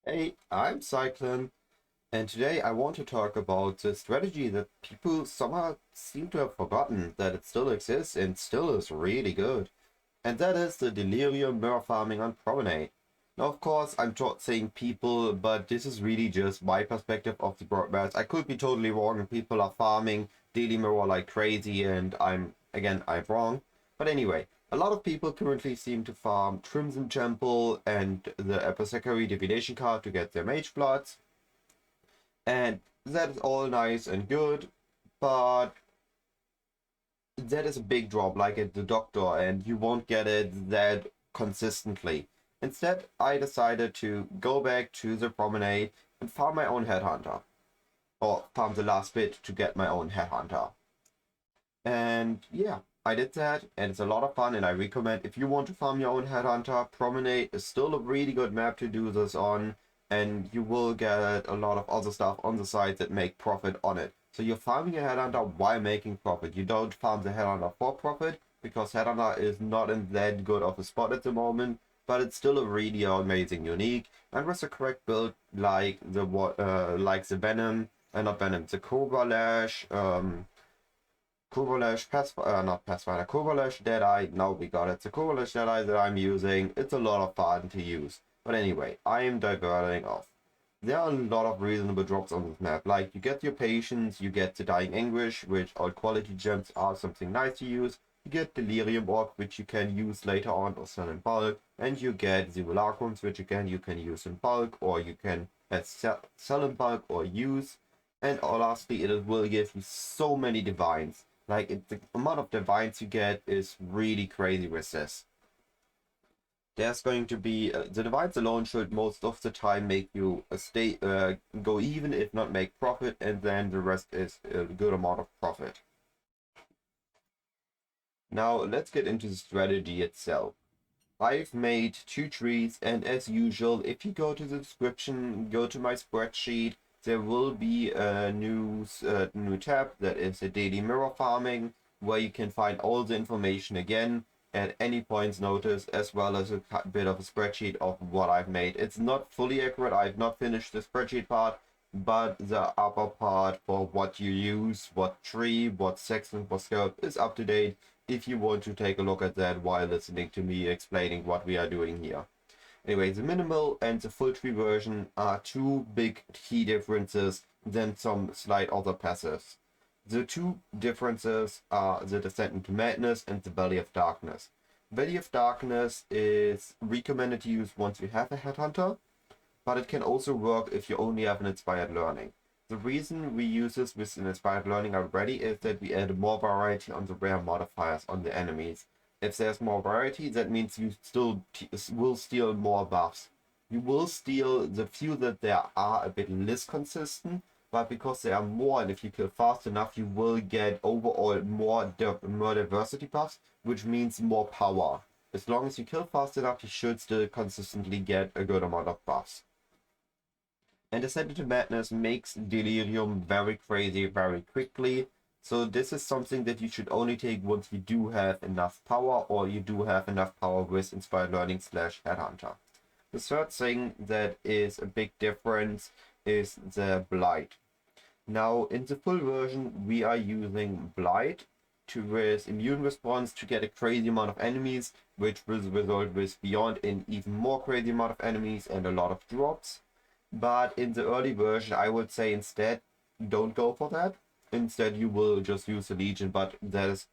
Hey, I'm Cyclon, and today I want to talk about the strategy that people somehow seem to have forgotten that it still exists and still is really good. And that is the Delirium Mirror Farming on Promenade. Now, of course, I'm saying people, but this is really just my perspective of the broadcast. I could be totally wrong, and people are farming Deli Mirror like crazy, and I'm wrong. But anyway, a lot of people currently seem to farm Crimson Temple and the Apothecary Divination card to get their Mage Bloods, and that is all nice and good, but that is a big drop, like at the doctor, and you won't get it that consistently. Instead, I decided to go back to the promenade and farm my own headhunter, or farm the last bit to get my own headhunter. And yeah, I did that, and it's a lot of fun, and I recommend if you want to farm your own headhunter, Promenade is still a really good map to do this on, and you will get a lot of other stuff on the side that make profit on it. So you're farming a headhunter while making profit. You don't farm the headhunter for profit, because headhunter is not in that good of a spot at the moment, but it's still a really amazing unique, and with the correct build like the Venom, not Venom, the Cobra Lash, Kovalash not Pathfinder, Kovalash Deadeye. Now we got it. The Kovalash Deadeye that I'm using, it's a lot of fun to use. But anyway, I am diverting off. There are a lot of reasonable drops on this map. Like, you get your Patience, you get the Dying Anguish, which all quality gems are something nice to use. You get Delirium Orb, which you can use later on or sell in bulk. And you get the Simulacrums, which again you can use in bulk, or you can sell in bulk or use. And lastly, it will give you so many Divines. The amount of divines you get is really crazy with this. There's going to be the divines alone should most of the time make you go even, if not make profit, and then the rest is a good amount of profit. Now let's get into the strategy itself. I've made 2 trees, and as usual, if you go to the description, go to my spreadsheet, there will be a new tab that is a Deli Mirror Farming, where you can find all the information again at any point's notice, as well as a bit of a spreadsheet of what I've made. It's not fully accurate, I've not finished the spreadsheet part, but the upper part for what you use, what tree, what sextant, what scarab is up to date, if you want to take a look at that while listening to me explaining what we are doing here. Anyway, the minimal and the full tree version are two big key differences than some slight other passives. The two differences are the Descent into Madness and the Belly of Darkness. Belly of Darkness is recommended to use once you have a Headhunter, but it can also work if you only have an Inspired Learning. The reason we use this with an Inspired Learning already is that we add more variety on the rare modifiers on the enemies. If there's more variety, that means you still will steal more buffs. You will steal the few that there are a bit less consistent, but because there are more, and if you kill fast enough, you will get overall more diversity buffs, which means more power. As long as you kill fast enough, you should still consistently get a good amount of buffs. And Descent into Madness makes Delirium very crazy very quickly. So this is something that you should only take once you do have enough power, or you do have enough power with Inspired Learning / Headhunter. The third thing that is a big difference is the Blight. Now, in the full version, we are using Blight with immune response to get a crazy amount of enemies, which will result with beyond an even more crazy amount of enemies and a lot of drops. But in the early version, I would say instead, don't go for that. Instead, you will just use the Legion, but that is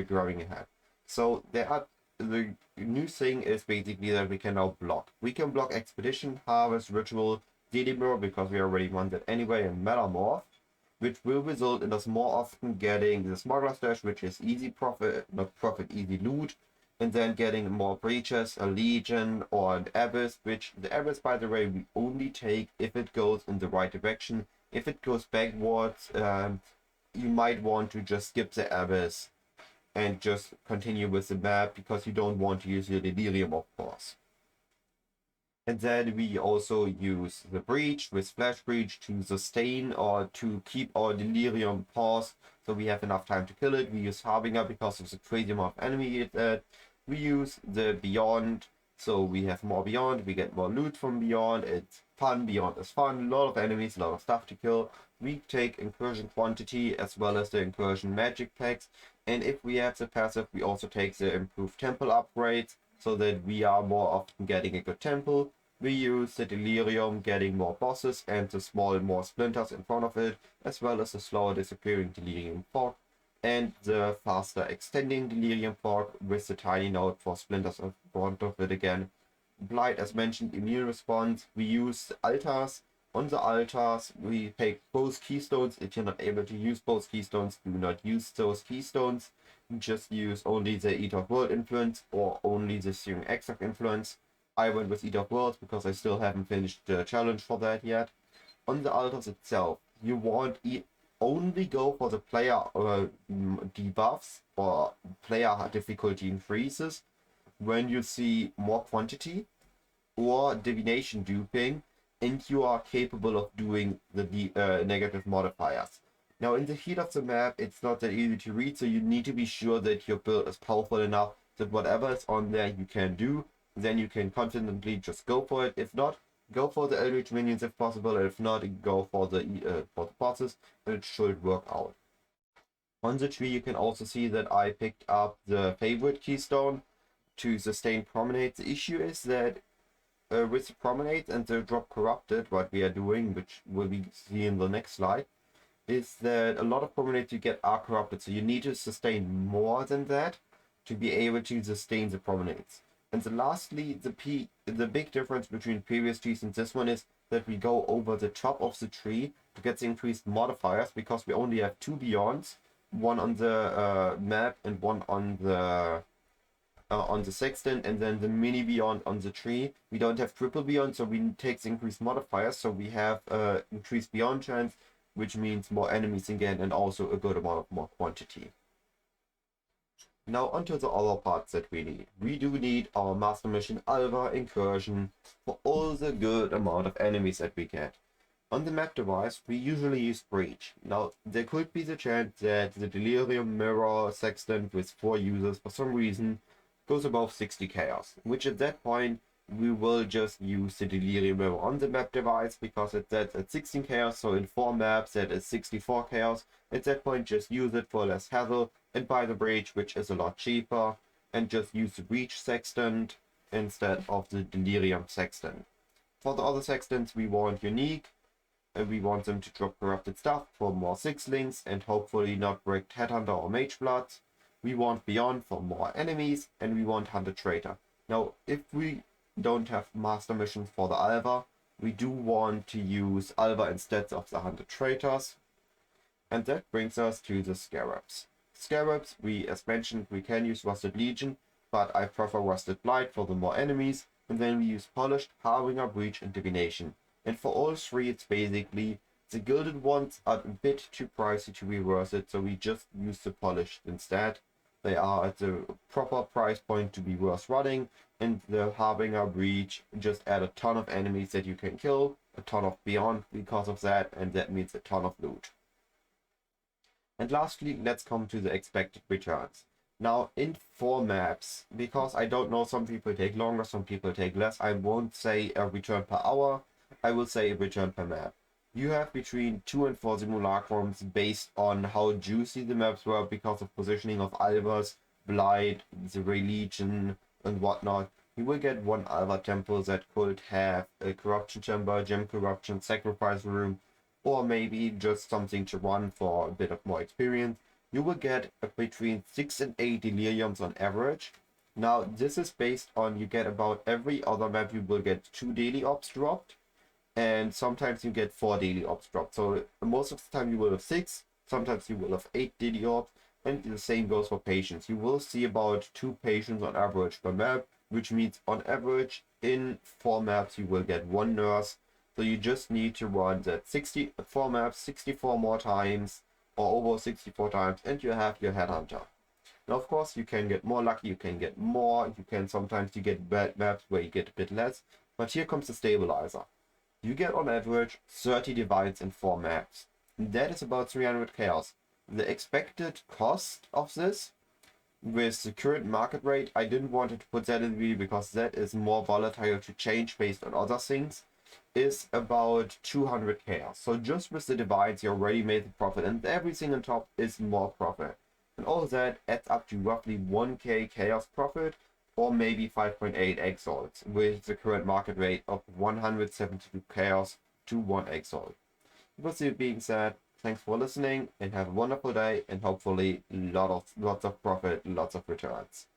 growing ahead. So the new thing is basically that we can now block. We can block Expedition, Harvest, Ritual, Deli Mirror, because we already want that anyway, and Metamorph, which will result in us more often getting the Smuggler Stash, which is easy profit, not profit, easy loot, and then getting more breaches, a Legion, or an Abyss, which the Abyss, by the way, we only take if it goes in the right direction. If it goes backwards, you might want to just skip the Abyss and just continue with the map, because you don't want to use your Delirium, of course. And then we also use the Breach with Splash Breach to sustain or to keep our Delirium paused, so we have enough time to kill it. We use Harbinger because of the crazy amount of enemy that we use the Beyond So we have more Beyond, we get more loot from Beyond, it's fun, Beyond is fun, a lot of enemies, a lot of stuff to kill. We take incursion quantity as well as the incursion magic packs, and if we have the passive, we also take the improved temple upgrades, so that we are more often getting a good temple. We use the Delirium, getting more bosses and the small more splinters in front of it, as well as the slower disappearing Delirium fog, and the faster extending Delirium fog with the tiny node for splinters in front of it again. Blight, as mentioned, immune response. We use altars. On the altars, we take both keystones. If you're not able to use both keystones, do not use those keystones. Just use only the Eat of World influence or only the Searing Exarch influence. I went with Eat of Worlds because I still haven't finished the challenge for that yet. On the altars itself, you want only go for the player debuffs or player difficulty increases when you see more quantity or divination duping and you are capable of doing the negative modifiers. Now, in the heat of the map, it's not that easy to read, so you need to be sure that your build is powerful enough that whatever is on there you can do. Then you can confidently just go for it. If not, go for the Eldritch minions if possible. If not, go for the bosses, and it should work out. On the tree, you can also see that I picked up the favorite keystone to sustain Promenade. The issue is that with the Promenade and the drop corrupted, what we are doing, which will be seen in the next slide, is that a lot of Promenades you get are corrupted. So you need to sustain more than that to be able to sustain the Promenades. And then lastly, the big difference between previous trees and this one is that we go over the top of the tree to get the increased modifiers, because we only have 2 Beyonds, one on the map and one on the Sextant, and then the mini Beyond on the tree. We don't have triple Beyond, so we take the increased modifiers, so we have increased Beyond chance, which means more enemies again and also a good amount of more quantity. Now onto the other parts that we need. We do need our Master Mission Alva Incursion for all the good amount of enemies that we get. On the map device, we usually use Breach. Now, there could be the chance that the Delirium Mirror Sextant with 4 users for some reason goes above 60 chaos, which at that point we will just use the Delirium Mirror on the map device, because it's at 16 chaos, so in 4 maps that is 64 chaos. At that point, just use it for less hassle and buy the Breach, which is a lot cheaper, and just use the Breach Sextant instead of the Delirium Sextant. For the other Sextants, we want unique, and we want them to drop corrupted stuff for more Sixlings and hopefully not break Headhunter or Magebloods. We want Beyond for more enemies, and we want Hunter Traitor. Now, if we don't have Master Missions for the Alva, we do want to use Alva instead of the Hunter Traitors. And that brings us to the Scarabs. Scarabs, as mentioned, we can use Rusted Legion, but I prefer Rusted Blight for the more enemies, and then we use Polished, Harbinger, Breach, and Divination. And for all 3, it's basically, the gilded ones are a bit too pricey to be worth it, so we just use the Polished instead. They are at the proper price point to be worth running, and the Harbinger Breach just add a ton of enemies that you can kill, a ton of Beyond because of that, and that means a ton of loot. And lastly, let's come to the expected returns. Now, in 4 maps, because I don't know, some people take longer, some people take less, I won't say a return per hour, I will say a return per map. You have between 2 and 4 simulacrums based on how juicy the maps were because of positioning of Alvas, Blight, the Religion, and whatnot. You will get 1 Alva temple that could have a corruption chamber, gem corruption, sacrifice room, or maybe just something to run for a bit of more experience. You will get between 6 and 8 Deliriums on average. Now, this is based on you get about every other map you will get 2 daily ops dropped, and sometimes you get 4 daily ops dropped. So most of the time you will have 6, sometimes you will have 8 daily ops, and the same goes for patients. You will see about 2 patients on average per map, which means on average in 4 maps you will get 1 nurse. So you just need to run that 64 maps 64 more times, or over 64 times, and you have your Headhunter. Now, of course, you can get more lucky, you can get more, sometimes you get bad maps where you get a bit less, but here comes the stabilizer. You get on average 30 divines in 4 maps. That is about 300 chaos. The expected cost of this with the current market rate, I didn't want to put that in the video because that is more volatile to change based on other things, is about 200 chaos. So just with the divides, you already made the profit, and everything on top is more profit. And all that adds up to roughly 1k chaos profit, or maybe 5.8 exalts, with the current market rate of 172 chaos to 1 exalt. With that being said, thanks for listening and have a wonderful day, and hopefully lots of profit, lots of returns.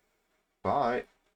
Bye.